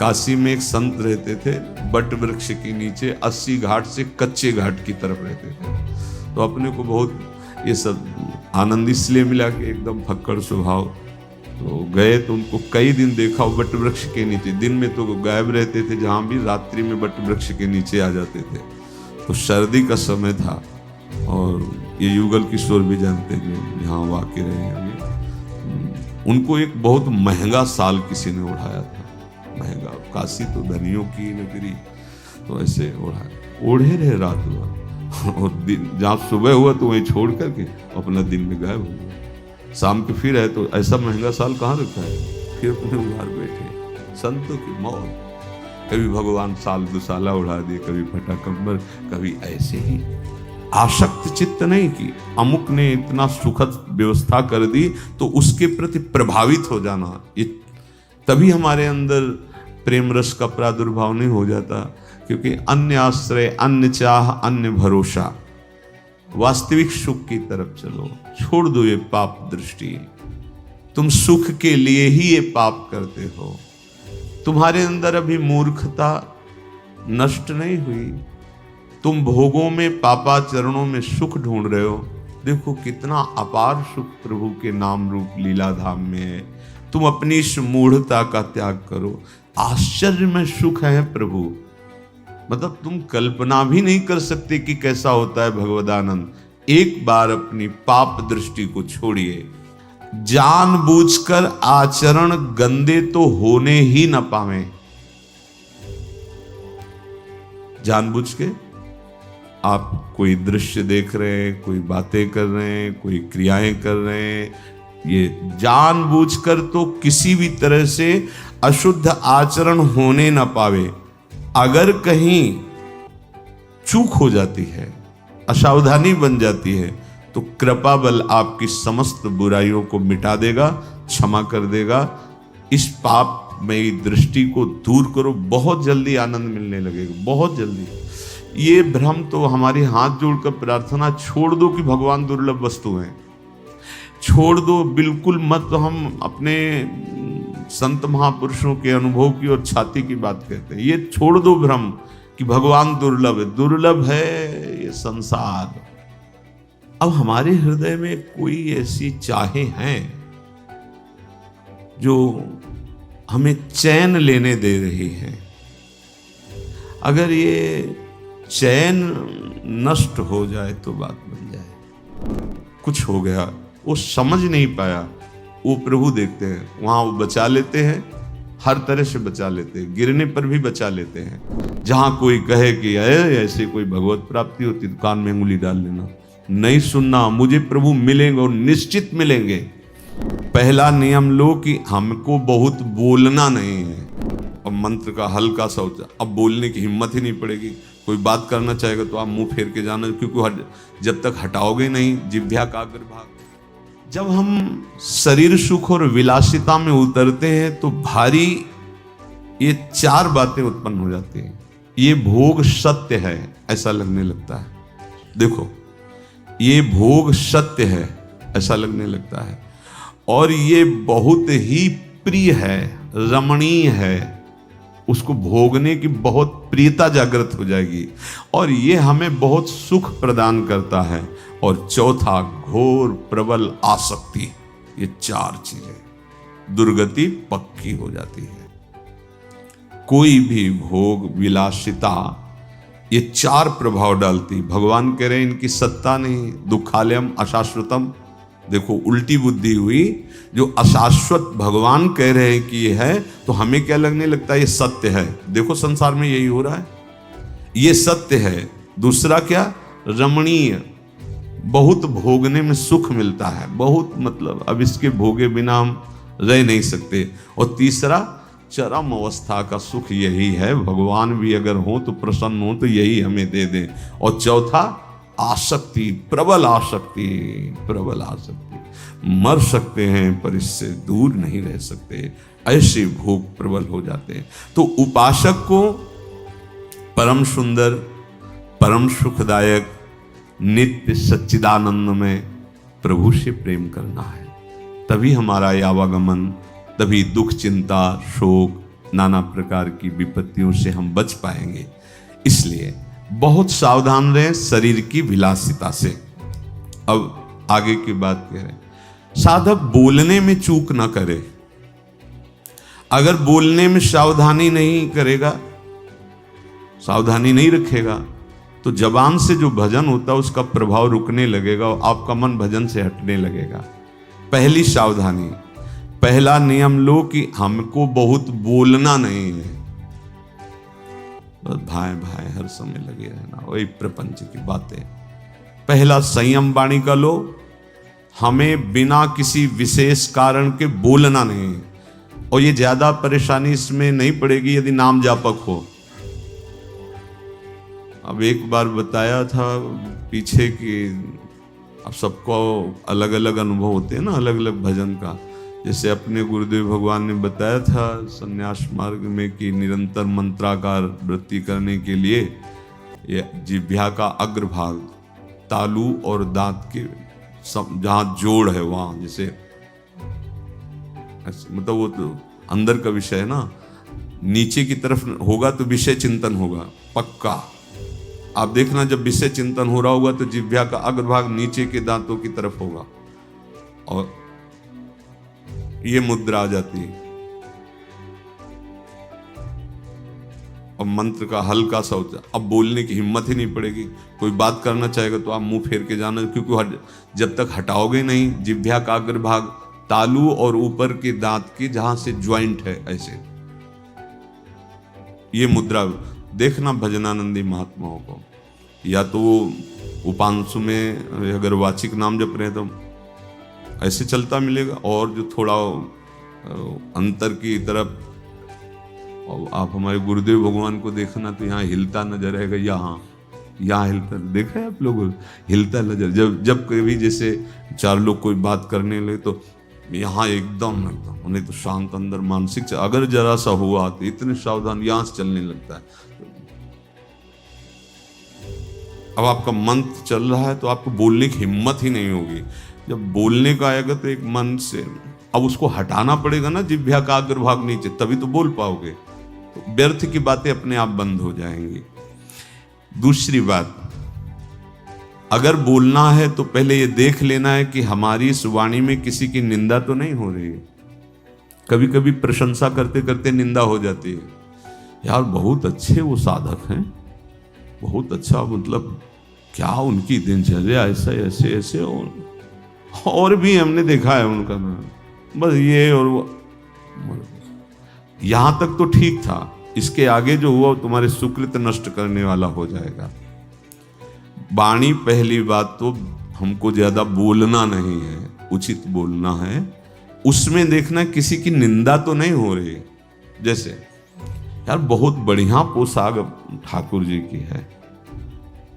काशी में एक संत रहते थे, बट वृक्ष के नीचे 80 घाट से कच्चे घाट की तरफ रहते थे। तो अपने को बहुत ये सब आनंद इसलिए मिला कि एकदम फक्कड़ स्वभाव। तो गए तो उनको कई दिन देखा वो बट वृक्ष के नीचे, दिन में तो गायब रहते थे जहाँ भी, रात्रि में बट वृक्ष के नीचे आ जाते थे। तो सर्दी का समय था और ये युगल किशोर भी जानते हैं यहाँ वाक़ई रहे हैं। उनको एक बहुत महंगा साल किसी ने उड़ाया था, महंगा, काशी तो धनियों की नगरी, तो ऐसे ओढ़े रहे रात भर और दिन जहाँ सुबह हुआ तो वहीं छोड़ करके अपना दिन में गायब हो गए। शाम के फिर है तो ऐसा महंगा साल कहाँ रखा है, फिर अपने उधार बैठे। संतों की मौत, कभी भगवान साल दुसाला उड़ा दिए, कभी फटा कंबर, कभी ऐसे ही आसक्त चित्त नहीं कि अमुक ने इतना सुखद व्यवस्था कर दी तो उसके प्रति प्रभावित हो जाना, ये तभी हमारे अंदर प्रेम रस का प्रादुर्भाव नहीं हो जाता। क्योंकि अन्य आश्रय, अन्य चाह, अन्य भरोसा, वास्तविक सुख की तरफ चलो, छोड़ दो ये पाप दृष्टि। तुम सुख के लिए ही ये पाप करते हो, तुम्हारे अंदर अभी मूर्खता नष्ट नहीं हुई, तुम भोगों में, पापाचरणों में सुख ढूंढ रहे हो। देखो कितना अपार सुख प्रभु के नाम रूप लीला धाम में है। तुम अपनी इस मूढ़ता का त्याग करो, आश्चर्य में सुख है प्रभु, मतलब तुम कल्पना भी नहीं कर सकते कि कैसा होता है भगवदानंद। एक बार अपनी पाप दृष्टि को छोड़िए, जानबूझकर आचरण गंदे तो होने ही न पावे। जानबूझ के आप कोई दृश्य देख रहे हैं, कोई बातें कर रहे हैं, कोई क्रियाएं कर रहे हैं, ये जानबूझकर तो किसी भी तरह से अशुद्ध आचरण होने न पावे। अगर कहीं चूक हो जाती है, असावधानी बन जाती है, तो कृपा बल आपकी समस्त बुराइयों को मिटा देगा, क्षमा कर देगा। इस पाप में दृष्टि को दूर करो, बहुत जल्दी आनंद मिलने लगेगा, बहुत जल्दी। ये भ्रम तो हमारे हाथ जोड़कर प्रार्थना, छोड़ दो कि भगवान दुर्लभ वस्तु हैं, छोड़ दो, बिल्कुल मत। हम अपने संत महापुरुषों के अनुभव की और छाती की बात कहते हैं, ये छोड़ दो भ्रम कि भगवान दुर्लभ है। दुर्लभ है ये संसार। अब हमारे हृदय में कोई ऐसी चाहें हैं जो हमें चैन लेने दे रही है। अगर ये चैन नष्ट हो जाए तो बात बन जाए। कुछ हो गया, वो समझ नहीं पाया, वो प्रभु देखते हैं, वहां वो बचा लेते हैं, हर तरह से बचा लेते हैं, गिरने पर भी बचा लेते हैं। जहां कोई कहे कि ऐसे कोई भगवत प्राप्ति होती तो कान में उंगली डाल लेना, नहीं सुनना, मुझे प्रभु मिलेंगे और निश्चित मिलेंगे। पहला नियम लो कि हमको बहुत बोलना नहीं है। और मंत्र का हल्का सा होता, अब बोलने की हिम्मत ही नहीं पड़ेगी। कोई बात करना चाहेगा तो आप मुंह फेर के जाना, क्योंकि जब तक हटाओगे नहीं, जिह्वा का अग्रभाग। जब हम शरीर सुख और विलासिता में उतरते हैं तो भारी ये 4 बातें उत्पन्न हो जाती हैं। ये भोग सत्य है ऐसा लगने लगता है। देखो, ये भोग सत्य है ऐसा लगने लगता है, और ये बहुत ही प्रिय है, रमणीय है, उसको भोगने की बहुत प्रियता जागृत हो जाएगी, और ये हमें बहुत सुख प्रदान करता है। और चौथा, घोर प्रबल आसक्ति। ये 4 चीजें, दुर्गति पक्की हो जाती है। कोई भी भोग, विलासिता, ये 4 प्रभाव डालती। भगवान कह रहे हैं इनकी सत्ता नहीं, दुखालयम अशाश्वतम। देखो उल्टी बुद्धि हुई, जो अशाश्वत भगवान कह रहे हैं कि ये है, तो हमें क्या लगने लगता है ये सत्य है। देखो संसार में यही हो रहा है, ये सत्य है। दूसरा क्या, रमणीय, बहुत भोगने में सुख मिलता है, बहुत, मतलब अब इसके भोगे बिना हम रह नहीं सकते। और तीसरा, चरम अवस्था का सुख यही है, भगवान भी अगर हो तो प्रसन्न हो तो यही हमें दे दे। और चौथा, आसक्ति, प्रबल आसक्ति, प्रबल आसक्ति। मर सकते हैं पर इससे दूर नहीं रह सकते, ऐसे भोग प्रबल हो जाते हैं। तो उपासक को परम सुंदर, परम सुखदायक, नित्य सच्चिदानंद में प्रभु से प्रेम करना है। तभी हमारा आवागमन, तभी दुख, चिंता, शोक नाना प्रकार की विपत्तियों से हम बच पाएंगे। इसलिए बहुत सावधान रहें शरीर की विलासिता से। अब आगे की बात कह रहे हैं, साधक बोलने में चूक ना करे। अगर बोलने में सावधानी नहीं करेगा, सावधानी नहीं रखेगा, तो जबान से जो भजन होता है उसका प्रभाव रुकने लगेगा और आपका मन भजन से हटने लगेगा। पहली सावधानी, पहला नियम लो कि हमको बहुत बोलना नहीं है। बस भाई भाई हर समय लगे रहना, वही प्रपंच की बातें। पहला संयम वाणी का लो, हमें बिना किसी विशेष कारण के बोलना नहीं है। और ये ज्यादा परेशानी इसमें नहीं पड़ेगी यदि नाम जापक हो। अब एक बार बताया था पीछे कि अब सबको अलग अलग अनुभव होते हैं ना, अलग अलग भजन का। जैसे अपने गुरुदेव भगवान ने बताया था संन्यास मार्ग में कि निरंतर मंत्राकार वृत्ति करने के लिए ये जिह्वा का अग्रभाग, तालू और दांत के सब जहाँ जोड़ है वहाँ, जैसे मतलब वो तो अंदर का विषय है ना, नीचे की तरफ होगा तो विषय चिंतन होगा पक्का। आप देखना जब विषय चिंतन हो रहा होगा तो जिह्वा का अग्रभाग नीचे के दांतों की तरफ होगा और ये मुद्रा आ जाती है। अब मंत्र का हल्का सा होता है, अब बोलने की हिम्मत ही नहीं पड़ेगी। कोई बात करना चाहेगा तो आप मुंह फेर के जाना, क्योंकि जब तक हटाओगे नहीं जिह्वा का अग्रभाग, तालू और ऊपर के दांत के जहां से ज्वाइंट है, ऐसे ये मुद्रा देखना भजनानंदी महात्माओं को। या तो उपांशु में अगर वाचिक नाम जप रहे तो ऐसे चलता मिलेगा, और जो थोड़ा अंतर की तरफ, और आप हमारे गुरुदेव भगवान को देखना तो यहाँ हिलता नजर आएगा, यहाँ हिलता देखा है आप लोग, हिलता नजर। जब कभी जैसे चार लोग कोई बात करने लगे तो यहाँ एकदम उन्हें तो शांत अंदर मानसिक, अगर जरा सा हुआ तो इतने सावधान यहाँ से चलने लगता है। अब आपका मंत्र चल रहा है तो आपको बोलने की हिम्मत ही नहीं होगी। जब बोलने का आएगा तो एक मन से अब उसको हटाना पड़ेगा ना जिह्वा का अग्रभाग नीचे, तभी तो बोल पाओगे। तो व्यर्थ की बातें अपने आप बंद हो जाएंगी। दूसरी बात, अगर बोलना है तो पहले ये देख लेना है कि हमारी इस वाणी में किसी की निंदा तो नहीं हो रही है। कभी कभी प्रशंसा करते करते निंदा हो जाती है, यार बहुत अच्छे वो साधक हैं, बहुत अच्छा, मतलब क्या उनकी दिनचर्या ऐसे ऐसे ऐसे, और भी हमने देखा है उनका, बस ये और वो, यहां तक तो ठीक था। इसके आगे जो हुआ तुम्हारे सुकृत नष्ट करने वाला हो जाएगा। वाणी, पहली बात तो हमको ज्यादा बोलना नहीं है, उचित बोलना है। उसमें देखना किसी की निंदा तो नहीं हो रही। जैसे यार बहुत बढ़िया पोशाक ठाकुर जी की है,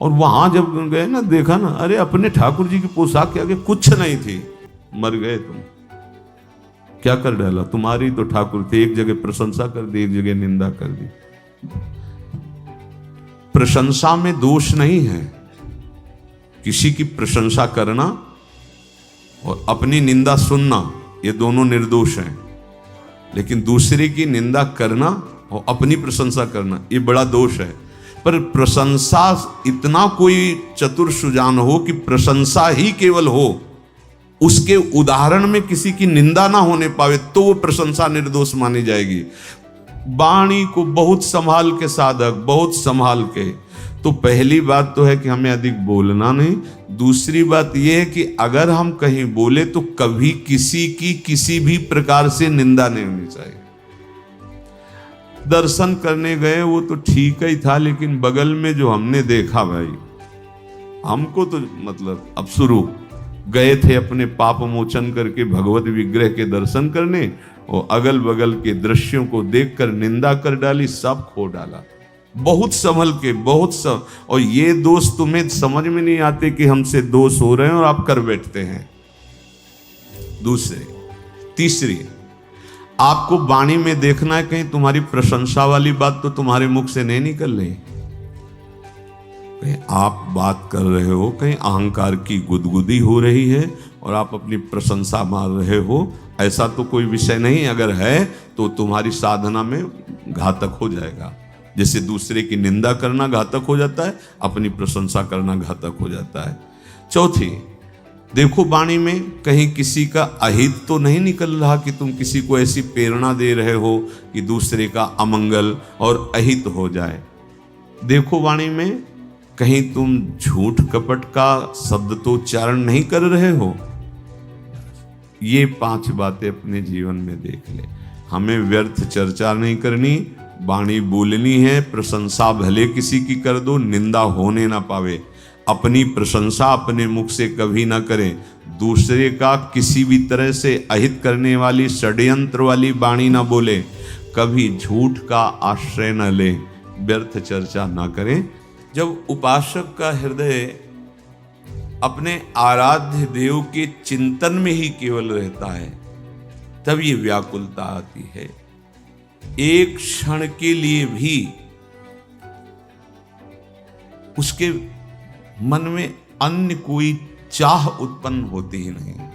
और वहां जब गए ना देखा ना, अरे अपने ठाकुर जी की पोशाक के आगे कुछ नहीं थी, मर गए तुम। क्या कर डाला, तुम्हारी तो ठाकुर थे, एक जगह प्रशंसा कर दी, एक जगह निंदा कर दी। प्रशंसा में दोष नहीं है, किसी की प्रशंसा करना और अपनी निंदा सुनना ये दोनों निर्दोष हैं। लेकिन दूसरे की निंदा करना और अपनी प्रशंसा करना ये बड़ा दोष है। पर प्रशंसा इतना कोई चतुर सुजान हो कि प्रशंसा ही केवल हो, उसके उदाहरण में किसी की निंदा ना होने पावे, तो वो प्रशंसा निर्दोष मानी जाएगी। वाणी को बहुत संभाल के साधक, बहुत संभाल के। तो पहली बात तो है कि हमें अधिक बोलना नहीं। दूसरी बात यह है कि अगर हम कहीं बोले तो कभी किसी की किसी भी प्रकार से निंदा नहीं होनी चाहिए। दर्शन करने गए वो तो ठीक ही था, लेकिन बगल में जो हमने देखा भाई, हमको तो मतलब अब शुरू गए थे अपने पाप मोचन करके भगवत विग्रह के दर्शन करने, और अगल बगल के दृश्यों को देखकर निंदा कर डाली, सब खो डाला। बहुत संभल के, बहुत सब। और ये दोष तुम्हें समझ में नहीं आते कि हमसे दोष हो रहे हैं और आप कर बैठते हैं। दूसरे, तीसरी, आपको वाणी में देखना है कहीं तुम्हारी प्रशंसा वाली बात तो तुम्हारे मुख से नहीं निकल रही। कहीं आप बात कर रहे हो, कहीं अहंकार की गुदगुदी हो रही है और आप अपनी प्रशंसा मार रहे हो, ऐसा तो कोई विषय नहीं। अगर है तो तुम्हारी साधना में घातक हो जाएगा। जैसे दूसरे की निंदा करना घातक हो जाता है, अपनी प्रशंसा करना घातक हो जाता है। चौथी, देखो वाणी में कहीं किसी का अहित तो नहीं निकल रहा कि तुम किसी को ऐसी प्रेरणा दे रहे हो कि दूसरे का अमंगल और अहित हो जाए। देखो वाणी में कहीं तुम झूठ कपट का शब्द तो उच्चारण नहीं कर रहे हो। ये 5 बातें अपने जीवन में देख ले। हमें व्यर्थ चर्चा नहीं करनी, वाणी बोलनी है। प्रशंसा भले किसी की कर दो, निंदा होने ना पावे। अपनी प्रशंसा अपने मुख से कभी ना करें। दूसरे का किसी भी तरह से अहित करने वाली षड्यंत्र वाली वाणी ना बोले। कभी झूठ का आश्रय न ले, व्यर्थ चर्चा ना करें। जब उपासक का हृदय अपने आराध्य देव के चिंतन में ही केवल रहता है, तब ये व्याकुलता आती है। एक क्षण के लिए भी उसके मन में अन्य कोई चाह उत्पन्न होती ही नहीं।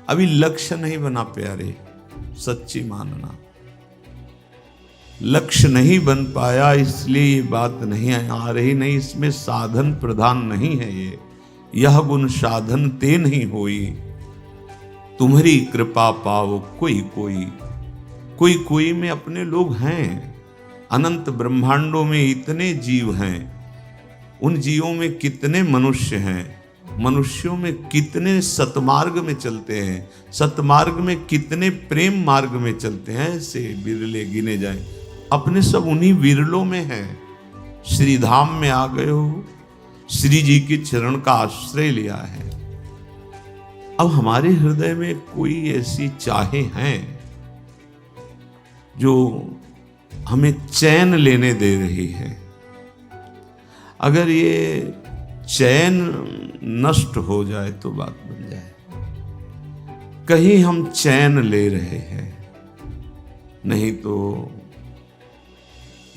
अभी लक्ष्य नहीं बना प्यारे, सच्ची मानना। लक्ष्य नहीं बन पाया, इसलिए ये बात नहीं आ रही। नहीं, इसमें साधन प्रधान नहीं है। ये यह गुण साधन ते नहीं होई, तुम्हारी कृपा पाओ कोई कोई। कोई कोई में अपने लोग हैं। अनंत ब्रह्मांडों में इतने जीव हैं, उन जीवों में कितने मनुष्य हैं। मनुष्यों में कितने सतमार्ग में चलते हैं, सतमार्ग में कितने प्रेम मार्ग में चलते हैं। ऐसे विरले गिने जाएं। अपने सब उन्हीं विरलों में हैं। श्री धाम में आ गए हो, श्री जी के चरण का आश्रय लिया है। अब हमारे हृदय में कोई ऐसी चाहे हैं जो हमें चैन लेने दे रही है। अगर ये चैन नष्ट हो जाए तो बात बन जाए। कहीं हम चैन ले रहे हैं, नहीं तो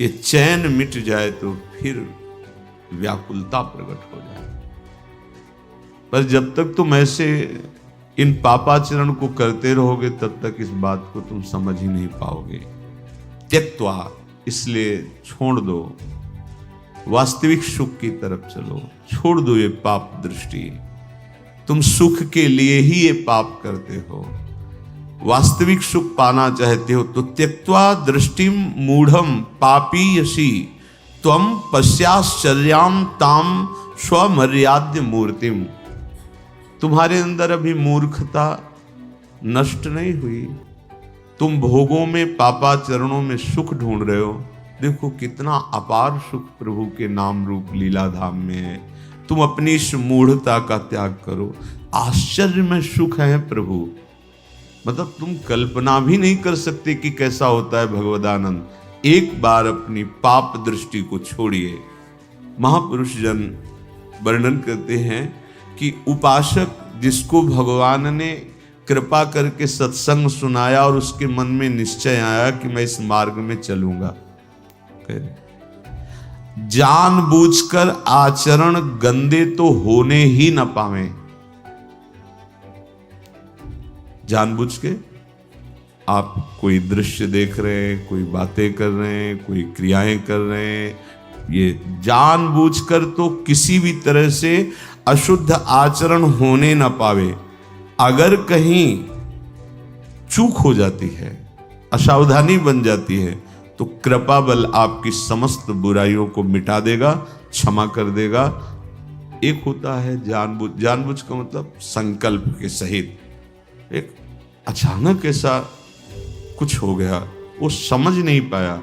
ये चैन मिट जाए तो फिर व्याकुलता प्रकट हो जाए। पर जब तक तुम ऐसे इन पापाचरण को करते रहोगे, तब तक इस बात को तुम समझ ही नहीं पाओगे। त्यक्त्वा, इसलिए छोड़ दो, वास्तविक सुख की तरफ चलो। छोड़ दो ये पाप दृष्टि। तुम सुख के लिए ही ये पाप करते हो। वास्तविक सुख पाना चाहते हो तो त्यक्त्वा दृष्टिम मूढ़म पापी यसी त्वम पश्याश्चर्याम ताम स्वमर्याद्य मूर्तिम। तुम्हारे अंदर अभी मूर्खता नष्ट नहीं हुई। तुम भोगों में, पापाचरणों में सुख ढूंढ रहे हो। देखो कितना अपार सुख प्रभु के नाम रूप लीला धाम में है। तुम अपनी इस मूढ़ता का त्याग करो। आश्चर्य में सुख है प्रभु, मतलब तुम कल्पना भी नहीं कर सकते कि कैसा होता है भगवदानंद। एक बार अपनी पाप दृष्टि को छोड़िए। महापुरुष जन वर्णन करते हैं कि उपासक जिसको भगवान ने कृपा करके सत्संग सुनाया और उसके मन में निश्चय आया कि मैं इस मार्ग में चलूंगा, जानबूझकर आचरण गंदे तो होने ही न पावे। जानबूझ के आप कोई दृश्य देख रहे हैं, कोई बातें कर रहे हैं, कोई क्रियाएं कर रहे हैं, ये जानबूझकर तो किसी भी तरह से अशुद्ध आचरण होने न पावे। अगर कहीं चूक हो जाती है, असावधानी बन जाती है, तो कृपा बल आपकी समस्त बुराइयों को मिटा देगा, क्षमा कर देगा। एक होता है जानबूझ, जानबूझ का मतलब संकल्प के सहित। एक अचानक ऐसा कुछ हो गया, वो समझ नहीं पाया,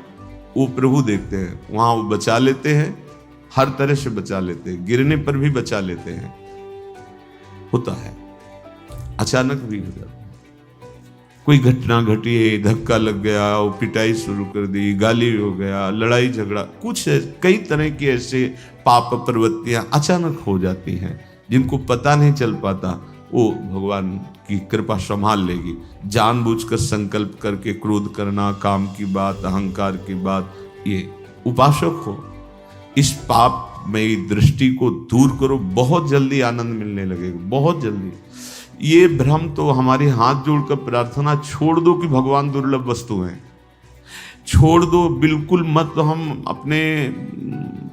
वो प्रभु देखते हैं, वहां वो बचा लेते हैं, हर तरह से बचा लेते हैं, गिरने पर भी बचा लेते हैं। होता है, अचानक भी हो जाता है। कोई घटना घटी है, धक्का लग गया, वो पिटाई शुरू कर दी, गाली हो गया, लड़ाई झगड़ा, कुछ कई तरह की ऐसे पाप प्रवृत्तियां अचानक हो जाती हैं जिनको पता नहीं चल पाता। वो भगवान की कृपा संभाल लेगी। जानबूझकर संकल्प करके क्रोध करना, काम की बात, अहंकार की बात, ये उपासक हो, इस पाप में दृष्टि को दूर करो, बहुत जल्दी आनंद मिलने लगेगा, बहुत जल्दी। ये भ्रम तो हमारे हाथ जोड़कर प्रार्थना छोड़ दो कि भगवान दुर्लभ वस्तु हैं। छोड़ दो, बिल्कुल मत। हम अपने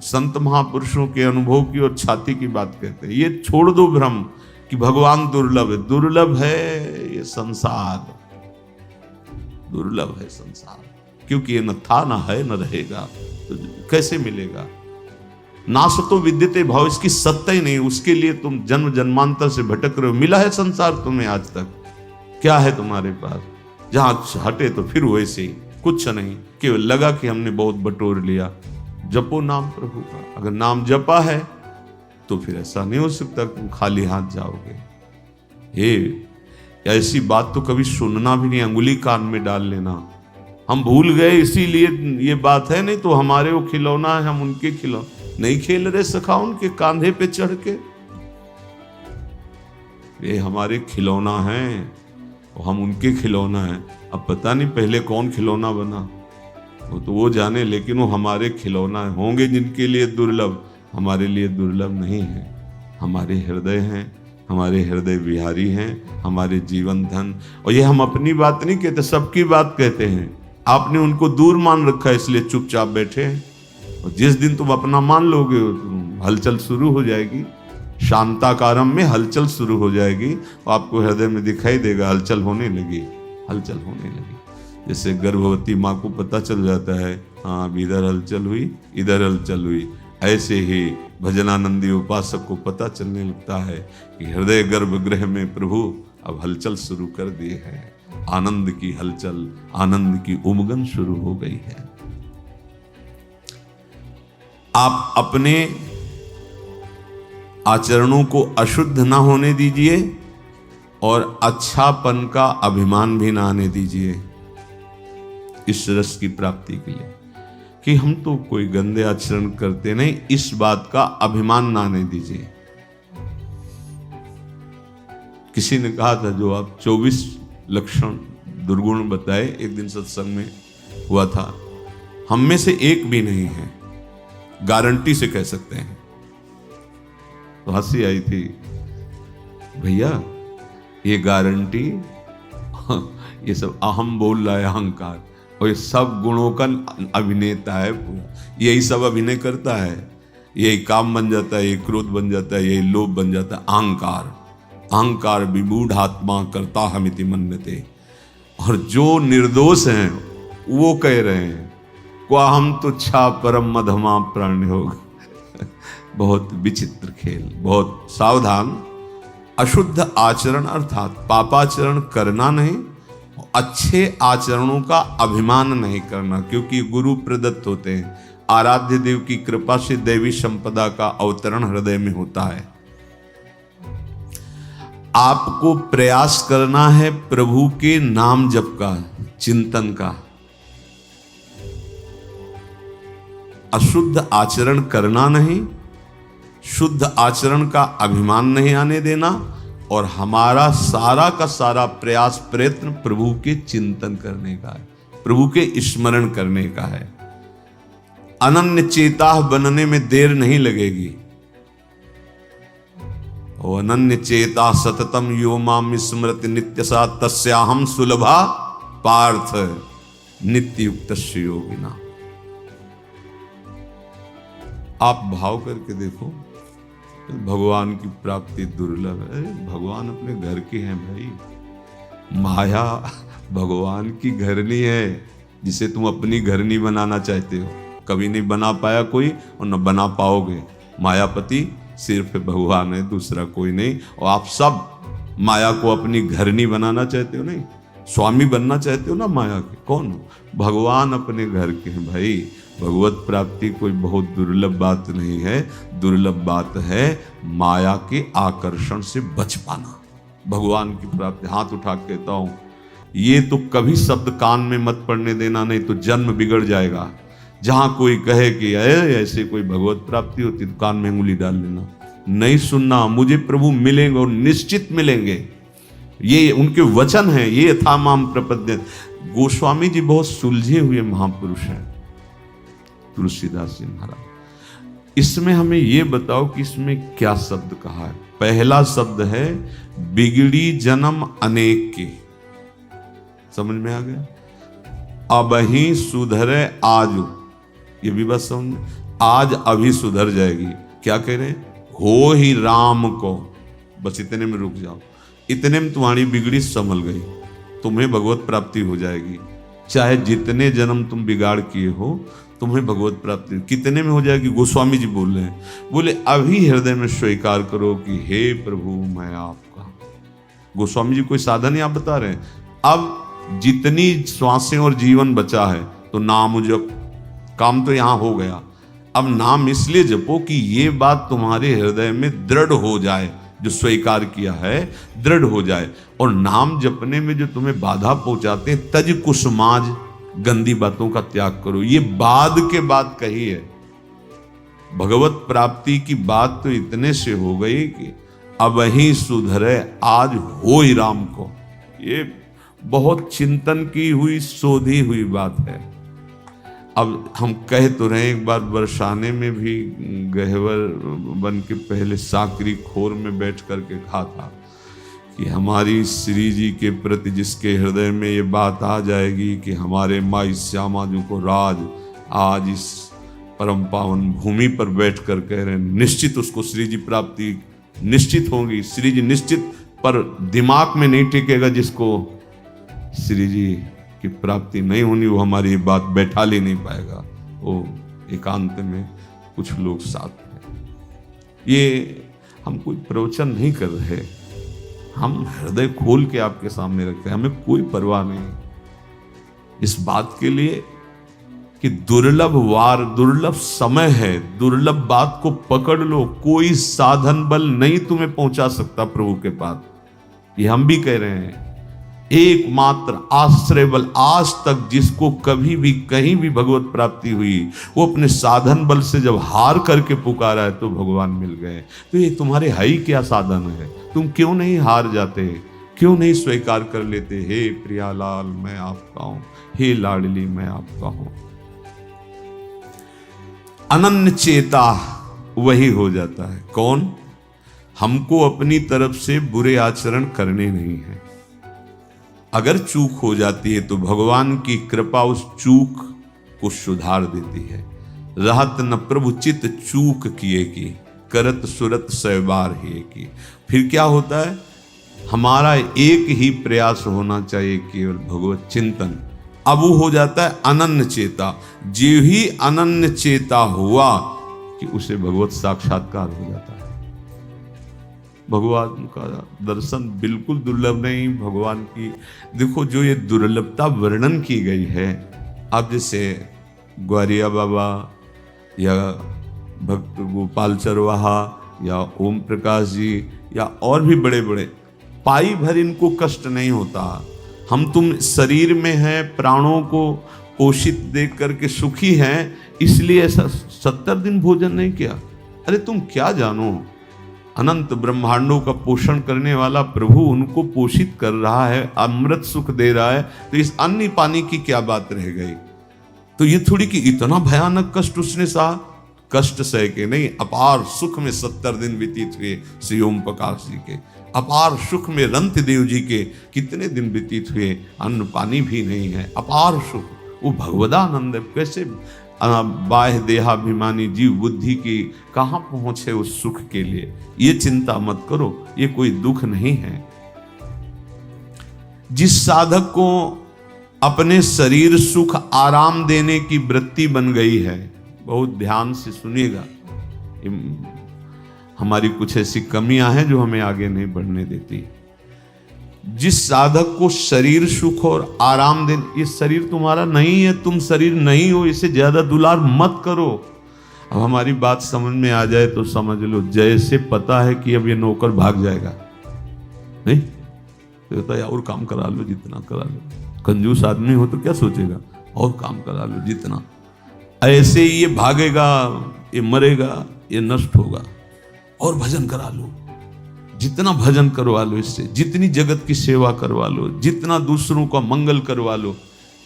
संत महापुरुषों के अनुभव की और छाती की बात कहते हैं। ये छोड़ दो भ्रम कि भगवान दुर्लभ है। दुर्लभ है ये संसार, दुर्लभ है संसार, क्योंकि ये न था, न है, न रहेगा, तो कैसे मिलेगा। नासतो विद्यते भाव, इसकी सत्ता ही नहीं, उसके लिए तुम जन्म जन्मांतर से भटक रहे हो। मिला है संसार तुम्हें आज तक? क्या है तुम्हारे पास? जहां हटे तो फिर वैसे ही, कुछ नहीं, केवल लगा कि हमने बहुत बटोर लिया। जपो नाम प्रभु का। अगर नाम जपा है तो फिर ऐसा नहीं हो सकता तुम खाली हाथ जाओगे। ये ऐसी बात तो कभी सुनना भी नहीं, अंगुली कान में डाल लेना। हम भूल गए इसीलिए ये बात है, नहीं तो हमारे वो खिलौना है, हम उनके खिलौना नहीं खेल रहे सखा उनके कांधे पे चढ़ के। ये हमारे खिलौना हैं, हम उनके खिलौना हैं। अब पता नहीं पहले कौन खिलौना बना, वो तो वो जाने, लेकिन वो हमारे खिलौना होंगे जिनके लिए दुर्लभ, हमारे लिए दुर्लभ नहीं है। हमारे हृदय हैं, हमारे हृदय विहारी हैं, हमारे जीवन धन। और ये हम अपनी बात नहीं कहते, सबकी बात कहते हैं। आपने उनको दूर मान रखा है इसलिए चुपचाप बैठे हैं। और जिस दिन तुम अपना मान लोगे हलचल शुरू हो जाएगी, शांताकारम में हलचल शुरू हो जाएगी। और आपको हृदय में दिखाई देगा हलचल होने लगी, हलचल होने लगी। जैसे गर्भवती माँ को पता चल जाता है, हाँ अब इधर हलचल हुई, इधर हलचल हुई, ऐसे ही भजनानंदी उपासक को पता चलने लगता है कि हृदय गर्भगृह में प्रभु अब हलचल शुरू कर दी है। आनंद की हलचल, आनंद की उमगन शुरू हो गई है। आप अपने आचरणों को अशुद्ध ना होने दीजिए और अच्छापन का अभिमान भी ना आने दीजिए इस रस की प्राप्ति के लिए कि हम तो कोई गंदे आचरण करते नहीं, इस बात का अभिमान ना आने दीजिए। किसी ने कहा था जो आप 24 लक्षण दुर्गुण बताए, एक दिन सत्संग में हुआ था, हम में से एक भी नहीं है, गारंटी से कह सकते हैं। तो हंसी आई थी, भैया ये गारंटी, ये सब अहम बोल रहा है, अहंकार, और ये सब गुणों का अभिनेता है, यही सब अभिनय करता है। यही काम बन जाता है, यही क्रोध बन जाता है, यही लोभ बन जाता है, अहंकार। अहंकार विमूढ़ात्मा करता हमिति मन्यते। और जो निर्दोष हैं वो कह रहे हैं क्वा हम तुच्छा परम मधमा प्राणयोग। बहुत विचित्र खेल, बहुत सावधान। अशुद्ध आचरण अर्थात पापाचरण करना नहीं, अच्छे आचरणों का अभिमान नहीं करना, क्योंकि गुरु प्रदत्त होते हैं। आराध्य देव की कृपा से दैवी संपदा का अवतरण हृदय में होता है। आपको प्रयास करना है प्रभु के नाम जप का, चिंतन का। अशुद्ध आचरण करना नहीं, शुद्ध आचरण का अभिमान नहीं आने देना, और हमारा सारा का सारा प्रयास प्रयत्न प्रभु के चिंतन करने का है, प्रभु के स्मरण करने का है। अनन्य चेता बनने में देर नहीं लगेगी। ओ अनन्य चेता सततम यो माम स्मृति नित्यसा तस्याहम सुलभा पार्थ नित्य युक्त योगिना। आप भाव करके देखो, भगवान की प्राप्ति दुर्लभ है। भगवान अपने घर के हैं भाई। माया भगवान की घरनी है, जिसे तुम अपनी घरनी बनाना चाहते हो। कभी नहीं बना पाया कोई और न बना पाओगे। मायापति सिर्फ भगवान है, दूसरा कोई नहीं। और आप सब माया को अपनी घरनी बनाना चाहते हो, नहीं स्वामी बनना चाहते हो ना माया के। कौन? भगवान अपने घर के हैं भाई। भगवत प्राप्ति कोई बहुत दुर्लभ बात नहीं है। दुर्लभ बात है माया के आकर्षण से बच पाना। भगवान की प्राप्ति, हाथ उठा के कहता हूं, ये तो कभी शब्द कान में मत पड़ने देना, नहीं तो जन्म बिगड़ जाएगा। जहां कोई कहे कि ऐसे कोई भगवत प्राप्ति होती, तो कान में उंगली डाल लेना, नहीं सुनना। मुझे प्रभु मिलेंगे और निश्चित मिलेंगे, ये उनके वचन है। ये यथा माम प्रपद्य। गोस्वामी जी बहुत सुलझे हुए महापुरुष हैं, तुलसीदास जी महाराज। इसमें हमें ये बताओ कि इसमें क्या शब्द कहा है। पहला शब्द है बिगड़ी जन्म अनेक की। समझ में आ गया? अब ही सुधरे आज। ये भी बस समझ, आज अभी सुधर जाएगी। क्या कह रहे हैं? हो ही राम को, बस इतने में रुक जाओ, इतने में तुम्हारी बिगड़ी संभल गई, तुम्हें भगवत प्राप्ति हो जाएगी। चाहे जितने जन्म तुम बिगाड़ किए हो, तुम्हें भगवत प्राप्ति कितने में हो जाएगी। गोस्वामी जी बोल रहे हैं, बोले अभी हृदय में स्वीकार करो कि हे प्रभु मैं आपका। गोस्वामी जी कोई साधन ही आप बता रहे हैं। अब जितनी श्वासें और जीवन बचा है तो नाम जप, काम तो यहां हो गया। अब नाम इसलिए जपो कि ये बात तुम्हारे हृदय में दृढ़ हो जाए, जो स्वीकार किया है दृढ़ हो जाए। और नाम जपने में जो तुम्हें बाधा पहुंचाते हैं, तज कुसुमाज, गंदी बातों का त्याग करो। ये बाद के बाद कही है। भगवत प्राप्ति की बात तो इतने से हो गई कि अब ही सुधरे आज हो ही राम को। ये बहुत चिंतन की हुई, शोधी हुई बात है। अब हम कह तो रहे, एक बार बरसाने में भी गहवर बन के पहले साकरी खोर में बैठ करके कहा था कि हमारी श्री जी के प्रति जिसके हृदय में ये बात आ जाएगी कि हमारे माई श्यामा जी को राज आज इस परम पावन भूमि पर बैठ कर कह रहे हैं, निश्चित उसको श्री जी प्राप्ति निश्चित होगी। श्री जी निश्चित, पर दिमाग में नहीं टिकेगा जिसको श्री जी की प्राप्ति नहीं होनी, वो हमारी बात बैठा ले नहीं पाएगा। वो एकांत में कुछ लोग साथ हैं। ये हम कोई प्रवचन नहीं कर रहे, हम हृदय खोल के आपके सामने रखते हैं। हमें कोई परवाह नहीं इस बात के लिए कि दुर्लभ वार, दुर्लभ समय है, दुर्लभ बात को पकड़ लो। कोई साधन बल नहीं तुम्हें पहुंचा सकता प्रभु के पास। ये हम भी कह रहे हैं। एकमात्र आश्रय बल आज तक जिसको कभी भी कहीं भी भगवत प्राप्ति हुई, वो अपने साधन बल से जब हार करके पुकारा है तो भगवान मिल गए। तो ये तुम्हारे है ही क्या साधन है? तुम क्यों नहीं हार जाते? क्यों नहीं स्वीकार कर लेते? हे प्रियालाल मैं आपका हूं, हे लाडली मैं आपका हूं। अनन्य चेता वही हो जाता है। कौन? हमको अपनी तरफ से बुरे आचरण करने नहीं है। अगर चूक हो जाती है तो भगवान की कृपा उस चूक को सुधार देती है। रहत न प्रभु चित चूक किए की, करत सुरत सैबार ही की। फिर क्या होता है? हमारा एक ही प्रयास होना चाहिए, केवल भगवत चिंतन। अब वो हो जाता है अनन्य चेता। जो ही अनन्य चेता हुआ कि उसे भगवत साक्षात्कार हो जाता है। भगवान का दर्शन बिल्कुल दुर्लभ नहीं। भगवान की देखो जो ये दुर्लभता वर्णन की गई है। अब जैसे ग्वारिया बाबा या भक्त गोपाल चरवाहा या ओम प्रकाश जी या और भी बड़े बड़े, पाई भर इनको कष्ट नहीं होता। हम तुम शरीर में हैं, प्राणों को पोषित देख करके सुखी हैं, इसलिए ऐसा 70 दिन भोजन नहीं किया। अरे तुम क्या जानो, अनंत ब्रह्मांडों का पोषण करने वाला प्रभु उनको पोषित कर रहा है, अमृत सुख दे रहा है, तो इस अन्न पानी की क्या बात रह गई? तो ये थोड़ी कि इतना भयानक कष्ट उसने सहा। कष्ट सह के नहीं, अपार सुख में 70 दिन व्यतीत हुए श्री ओम प्रकाश जी के। अपार सुख में रंत देव जी के कितने दिन व्यतीत हुए, अन्न पानी भी नहीं है, अपार सुख। वो भगवदानंद कैसे बाह्य देहाभिमानी जीव बुद्धि की कहां पहुंचे उस सुख के लिए? ये चिंता मत करो, ये कोई दुख नहीं है। जिस साधक को अपने शरीर सुख आराम देने की वृत्ति बन गई है, बहुत ध्यान से सुनिएगा, हमारी कुछ ऐसी कमियां हैं जो हमें आगे नहीं बढ़ने देती। जिस साधक को शरीर सुख और आराम देने, ये शरीर तुम्हारा नहीं है, तुम शरीर नहीं हो, इसे ज्यादा दुलार मत करो। अब हमारी बात समझ में आ जाए तो समझ लो, जैसे पता है कि अब ये नौकर भाग जाएगा, नहीं तो और काम करा लो, जितना करा लो। कंजूस आदमी हो तो क्या सोचेगा, और काम करा लो जितना। ऐसे ही ये भागेगा, ये मरेगा, ये नष्ट होगा, और भजन करा लो, जितना भजन करवा लो इससे, जितनी जगत की सेवा करवा लो, जितना दूसरों का मंगल करवा लो।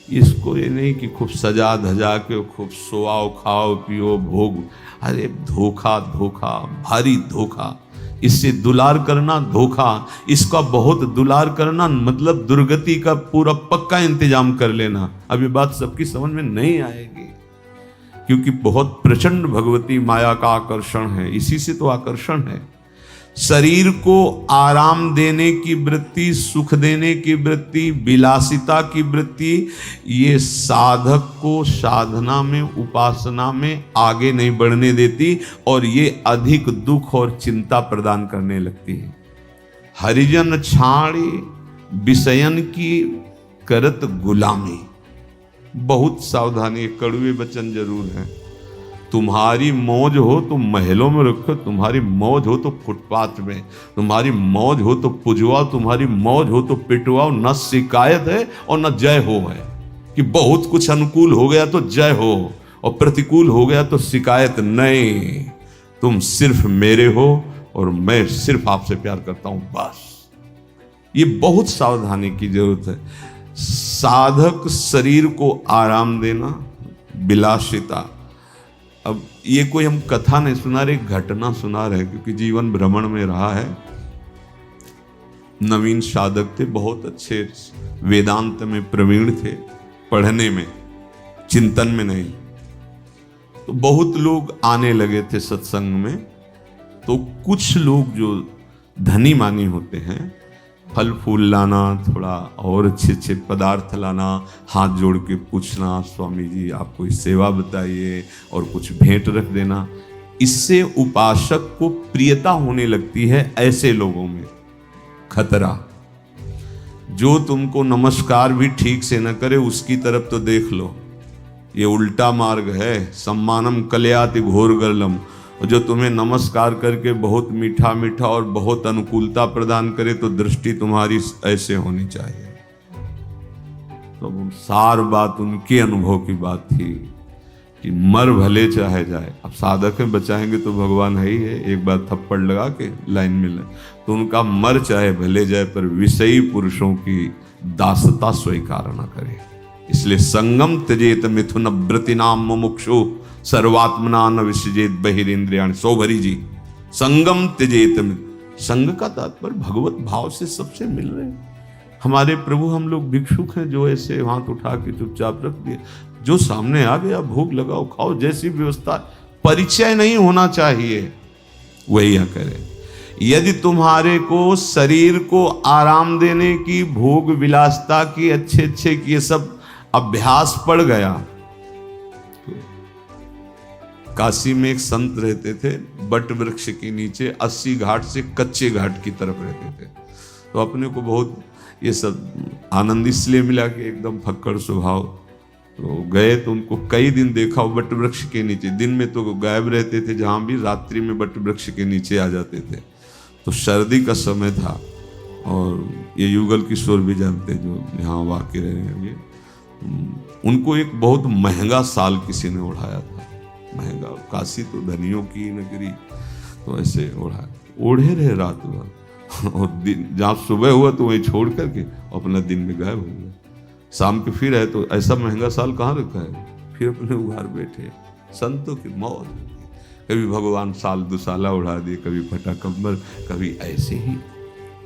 इसको ये नहीं कि खूब सजा धजा के खूब सोआओ खाओ पियो भोग। अरे धोखा धोखा, भारी धोखा। इससे दुलार करना धोखा, इसका बहुत दुलार करना मतलब दुर्गति का पूरा पक्का इंतजाम कर लेना। अब ये बात सबकी समझ में नहीं आएगी, क्योंकि बहुत प्रचंड भगवती माया का आकर्षण है। इसी से तो आकर्षण है। शरीर को आराम देने की वृत्ति, सुख देने की वृत्ति, विलासिता की वृत्ति, ये साधक को साधना में, उपासना में आगे नहीं बढ़ने देती और ये अधिक दुख और चिंता प्रदान करने लगती है। हरिजन छाड़ी विषयन की करत गुलामी। बहुत सावधानी, कड़वे वचन जरूर है। तुम्हारी मौज हो तो महलों में रखो, तुम्हारी मौज हो तो फुटपाथ में, तुम्हारी मौज हो तो पुजवाओ, तुम्हारी मौज हो तो पिटवाओ। न शिकायत है और न जय हो है कि बहुत कुछ अनुकूल हो गया तो जय हो और प्रतिकूल हो गया तो शिकायत नहीं। तुम सिर्फ मेरे हो और मैं सिर्फ आपसे प्यार करता हूं, बस। ये बहुत सावधानी की जरूरत है। साधक शरीर को आराम देना, विलासिता। अब ये कोई हम कथा नहीं सुना रहे, घटना सुना रहे, क्योंकि जीवन भ्रमण में रहा है। नवीन साधक थे, बहुत अच्छे, वेदांत में प्रवीण थे, पढ़ने में, चिंतन में नहीं। तो बहुत लोग आने लगे थे सत्संग में। तो कुछ लोग जो धनी मानी होते हैं, फल फूल लाना, थोड़ा और अच्छे अच्छे पदार्थ लाना, हाथ जोड़ के पूछना, स्वामी जी आप कोई सेवा बताइए, और कुछ भेंट रख देना। इससे उपासक को प्रियता होने लगती है। ऐसे लोगों में खतरा, जो तुमको नमस्कार भी ठीक से न करे उसकी तरफ तो देख लो, ये उल्टा मार्ग है। सम्मानम कलयाति घोर गर्लम। जो तुम्हें नमस्कार करके बहुत मीठा मीठा और बहुत अनुकूलता प्रदान करे तो दृष्टि तुम्हारी ऐसे होनी चाहिए। तो सार बात उनके अनुभव की बात थी कि मर भले चाहे जाए। अब साधक में बचाएंगे तो भगवान है ही है, एक बार थप्पड़ लगा के लाइन में ले, तो उनका मर चाहे भले जाए पर विषयी पुरुषों की दासता स्वीकार न करे। इसलिए संगम त्यजेत मिथुन व्रतिनाम मुमुक्षु सर्वात्मना न विसृजेत बहिरेन्द्रियाणि। सौभरी जी, संगम त्यजेत। संग का तात्पर्य भगवत भाव से सबसे मिल रहे हैं। हमारे प्रभु, हम लोग भिक्षुक हैं जो ऐसे हाथ उठा के चुपचाप रख दिए। जो सामने आ गया भूख लगाओ खाओ, जैसी व्यवस्था, परिचय नहीं होना चाहिए, वही करें। यदि तुम्हारे को शरीर को आराम देने की, भोग विलासता की, अच्छे अच्छे की ये सब अभ्यास पड़ गया। काशी में एक संत रहते थे, बट वृक्ष के नीचे 80 घाट से कच्चे घाट की तरफ रहते थे। तो अपने को बहुत ये सब आनंद इसलिए मिला कि एकदम फक्कड़ स्वभाव। तो गए तो उनको कई दिन देखा वो बट वृक्ष के नीचे। दिन में तो गायब रहते थे जहाँ भी, रात्रि में बट वृक्ष के नीचे आ जाते थे। तो सर्दी का समय था और ये युगल किशोर भी जानते जो यहाँ वाकई रहे हैं, उनको एक बहुत महंगा साल किसी ने उड़ाया था। महंगा, काशी तो धनियों की नगरी, तो ऐसे ओढ़े रहे रात भर और दिन जहाँ सुबह हुआ तो वहीं छोड़ करके अपना दिन में गायब हो गए। शाम के फिर है तो ऐसा महंगा साल कहाँ रखा है, फिर अपने उघार बैठे। संतों की मौज, कभी भगवान साल दुसाला उड़ा दिए, कभी फटा कम्बल, कभी ऐसे ही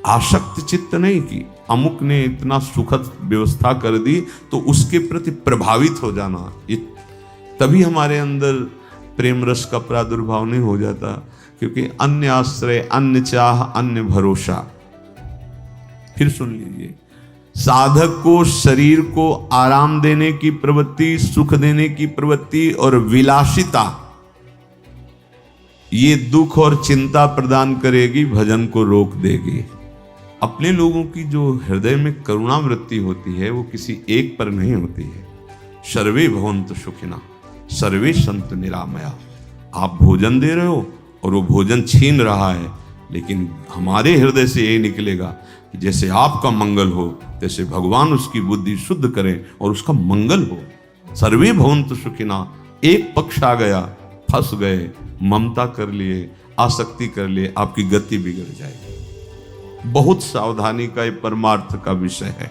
आसक्त चित्त नहीं की अमुक ने इतना सुखद व्यवस्था कर दी तो उसके प्रति प्रभावित हो जाना, ये तभी हमारे अंदर प्रेम रस का प्रादुर्भाव नहीं हो जाता। क्योंकि अन्य आश्रय, अन्य चाह, अन्य भरोसा। फिर सुन लीजिए, साधक को शरीर को आराम देने की प्रवृत्ति, सुख देने की प्रवृत्ति और विलासिता, ये दुख और चिंता प्रदान करेगी, भजन को रोक देगी। अपने लोगों की जो हृदय में करुणा वृत्ति होती है वो किसी एक पर नहीं होती है। सर्वे भवन्तु सुखिनः सर्वे सन्तु निरामया। आप भोजन दे रहे हो और वो भोजन छीन रहा है, लेकिन हमारे हृदय से यही निकलेगा कि जैसे आपका मंगल हो तैसे भगवान उसकी बुद्धि शुद्ध करें और उसका मंगल हो। सर्वे भवन्तु सुखिनः। एक पक्ष आ गया, फंस गए, ममता कर लिए, आसक्ति कर लिए, आपकी गति बिगड़ जाएगी। बहुत सावधानी का ये परमार्थ का विषय है।